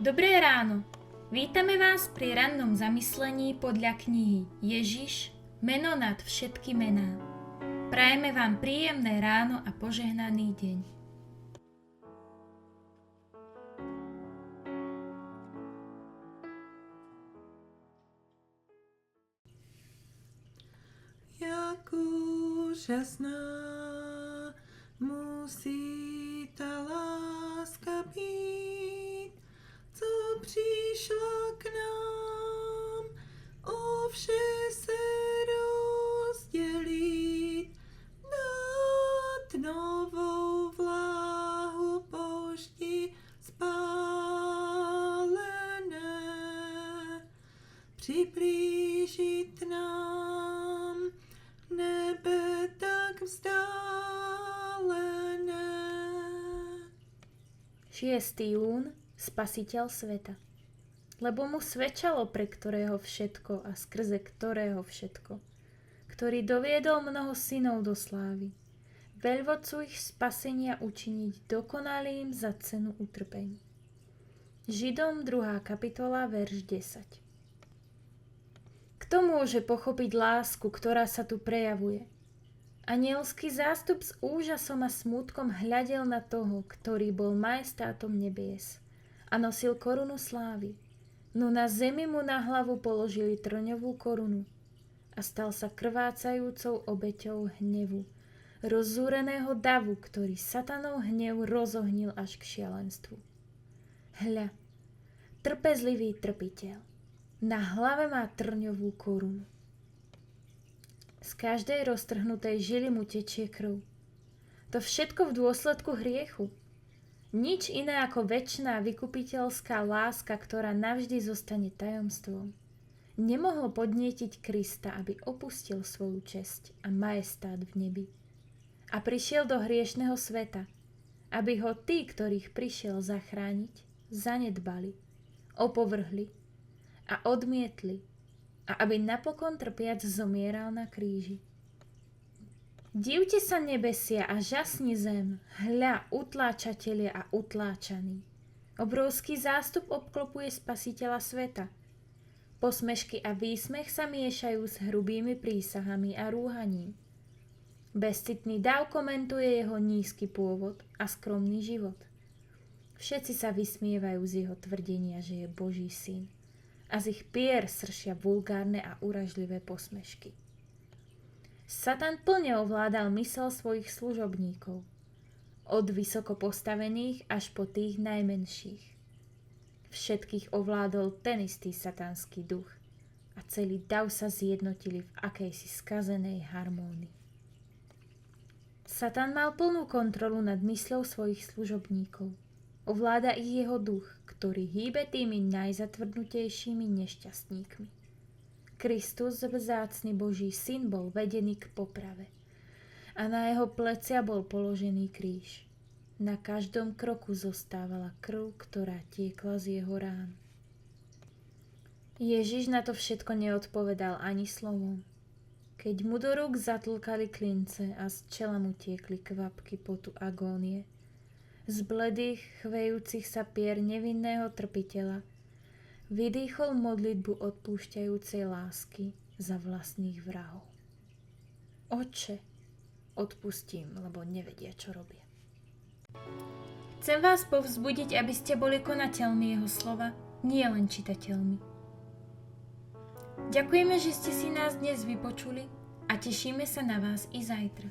Dobré ráno! Vítame vás pri rannom zamyslení podľa knihy Ježiš, meno nad všetky mená. Prajeme vám príjemné ráno a požehnaný deň. Jak úžasná musí ta láska být, co přišla k nám, o vše se rozdělit, dát novou vláhu pošti spálené, přiblížit nám nebe tak vzdálené. 6. jún, Spasiteľ sveta. Lebo mu svedčalo, pre ktorého všetko a skrze ktorého všetko, ktorý doviedol mnoho synov do slávy, veľvodcu ich spasenia učiniť dokonalým za cenu utrpení. Židom 2. kapitola, verš 10. Kto môže pochopiť lásku, ktorá sa tu prejavuje? Anielský zástup s úžasom a smútkom hľadel na toho, ktorý bol majestátom nebies a nosil korunu slávy, no na zemi mu na hlavu položili trňovú korunu a stal sa krvácajúcou obeťou hnevu, rozzúreného davu, ktorý satanov hnev rozohnil až k šialenstvu. Hľa, trpezlivý trpiteľ, na hlave má trňovú korunu. Z každej roztrhnutej žily mu tečie krv. To všetko v dôsledku hriechu. Nič iné ako večná vykupiteľská láska, ktorá navždy zostane tajomstvom, nemohlo podnietiť Krista, aby opustil svoju česť a majestát v nebi a prišiel do hriešneho sveta, aby ho tí, ktorých prišiel zachrániť, zanedbali, opovrhli a odmietli, a aby napokon trpiac zomieral na kríži. Divte sa nebesia a žasni zem, hľa, utláčatelia a utláčaní. Obrovský zástup obklopuje Spasiteľa sveta. Posmešky a výsmech sa miešajú s hrubými prísahami a rúhaním. Bezcitný dáv komentuje jeho nízky pôvod a skromný život. Všetci sa vysmievajú z jeho tvrdenia, že je Boží syn, a z ich pier sršia vulgárne a uražlivé posmešky. Satan plne ovládal mysel svojich služobníkov, od vysoko postavených až po tých najmenších. Všetkých ovládol ten istý satanský duch a celý dav sa zjednotili v akejsi skazenej harmónii. Satan mal plnú kontrolu nad mysľou svojich služobníkov. Ovláda ich jeho duch, ktorý hýbe tými najzatvrdnutejšími nešťastníkmi. Kristus, vzácny Boží syn, bol vedený k poprave a na jeho plecia bol položený kríž. Na každom kroku zostávala krv, ktorá tiekla z jeho rán. Ježiš na to všetko neodpovedal ani slovom. Keď mu do rúk zatlkali klince a z čela mu tiekli kvapky potu agónie, z bledých, chvejúcich sa pier nevinného trpiteľa vydýchol modlitbu odpúšťajúcej lásky za vlastných vrahov. Otče, odpustím, lebo nevedia, čo robia. Chcem vás povzbudiť, aby ste boli konateľmi jeho slova, nie len čitateľmi. Ďakujeme, že ste si nás dnes vypočuli a tešíme sa na vás i zajtra.